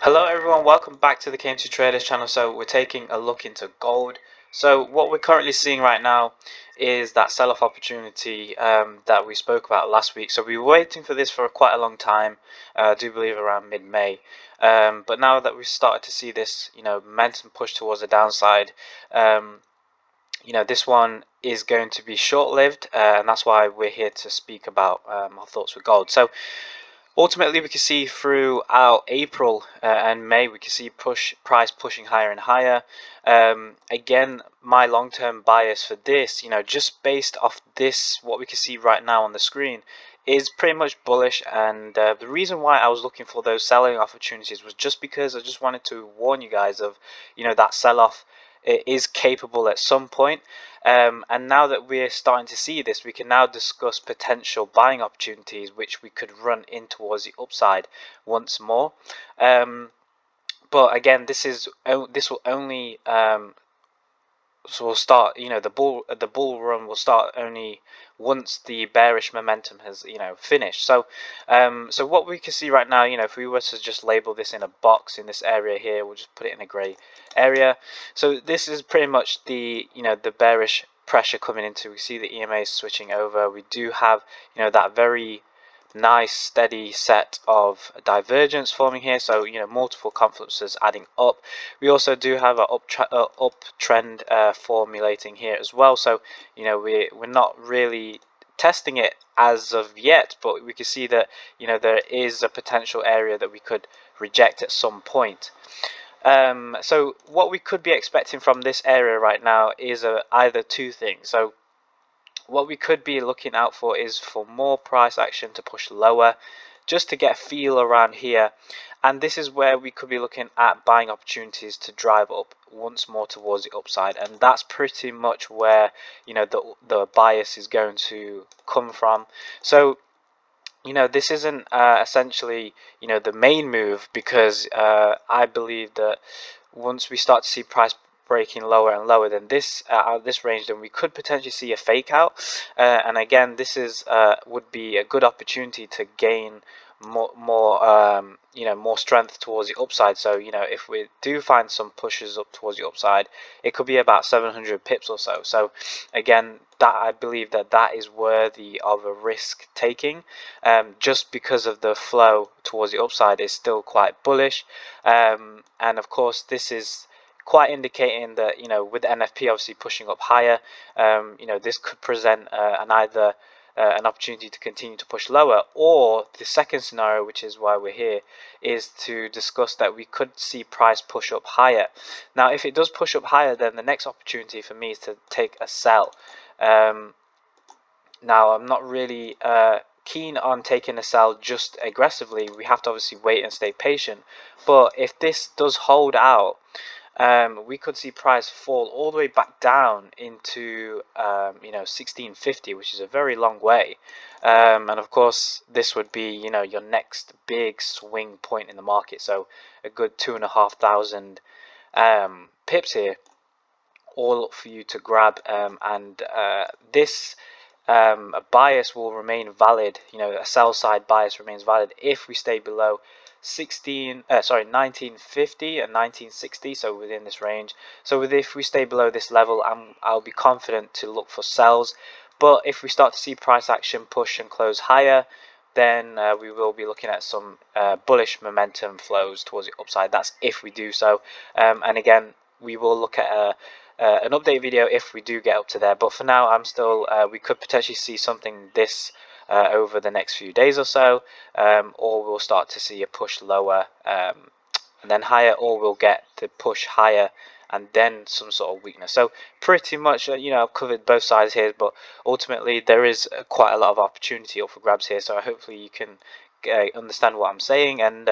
Hello everyone, welcome back to the KMTRADERS channel. So we're taking a look into gold. So what we're currently seeing right now is that sell-off opportunity that we spoke about last week. So we were waiting for this for quite a long time, I do believe around mid-May. But now that we've started to see this, momentum push towards the downside, this one is going to be short-lived, and that's why we're here to speak about our thoughts with gold. So ultimately, we can see throughout April and May, we can see price pushing higher and higher. Again, my long-term bias for this, just based off this, what we can see right now on the screen, is pretty much bullish. And the reason why I was looking for those selling opportunities was just because I just wanted to warn you guys of, that sell-off is capable at some point. And now that we're starting to see this, we can now discuss potential buying opportunities which we could run in towards the upside once more. But again, this will only so we'll start, the bull run will start only once the bearish momentum has, finished. So so what we can see right now, if we were to just label this in a box in this area here, we'll just put it in a gray area. So this is pretty much the, the bearish pressure coming into. We see the EMA switching over. We do have, that very nice steady set of divergence forming here, so multiple confluences adding up. We also do have an uptrend formulating here as well, so we're not really testing it as of yet, but we can see that there is a potential area that we could reject at some point. So what we could be expecting from this area right now is either two things. So what we could be looking out for is for more price action to push lower, just to get a feel around here. And this is where we could be looking at buying opportunities to drive up once more towards the upside, and that's pretty much where the bias is going to come from. So this isn't essentially the main move, because I believe that once we start to see price breaking lower and lower than this out of this range, then we could potentially see a fake out, and again, this is would be a good opportunity to gain more strength towards the upside. So if we do find some pushes up towards the upside, it could be about 700 pips or so. So again, that I believe that is worthy of a risk taking, just because of the flow towards the upside is still quite bullish, and of course this is quite indicating that with NFP obviously pushing up higher, this could present an opportunity to continue to push lower, or the second scenario, which is why we're here, is to discuss that we could see price push up higher. Now if it does push up higher, then the next opportunity for me is to take a sell. Now I'm not really keen on taking a sell just aggressively. We have to obviously wait and stay patient, but if this does hold out, we could see price fall all the way back down into 1650, which is a very long way, and of course this would be your next big swing point in the market. So a good 2,500 pips here, all up for you to grab, and this a bias will remain valid. A sell side bias remains valid if we stay below 1950 and 1960, so within this range. So if we stay below this level, I'll be confident to look for sells. But if we start to see price action push and close higher, then we will be looking at some bullish momentum flows towards the upside. That's if we do so, and again, we will look at an update video if we do get up to there. But for now, I'm still we could potentially see something this over the next few days or so, or we'll start to see a push lower and then higher, or we'll get the push higher and then some sort of weakness. So pretty much I've covered both sides here, but ultimately there is quite a lot of opportunity up for grabs here, so hopefully you can understand what I'm saying, and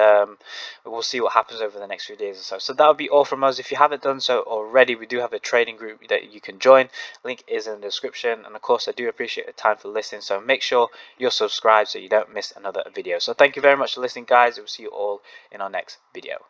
we'll see what happens over the next few days or so. So that'll be all from us. If you haven't done so already, we do have a trading group that you can join. Link is in the description, and of course I do appreciate the time for listening, so make sure you're subscribed so you don't miss another video. So thank you very much for listening, guys. We'll see you all in our next video.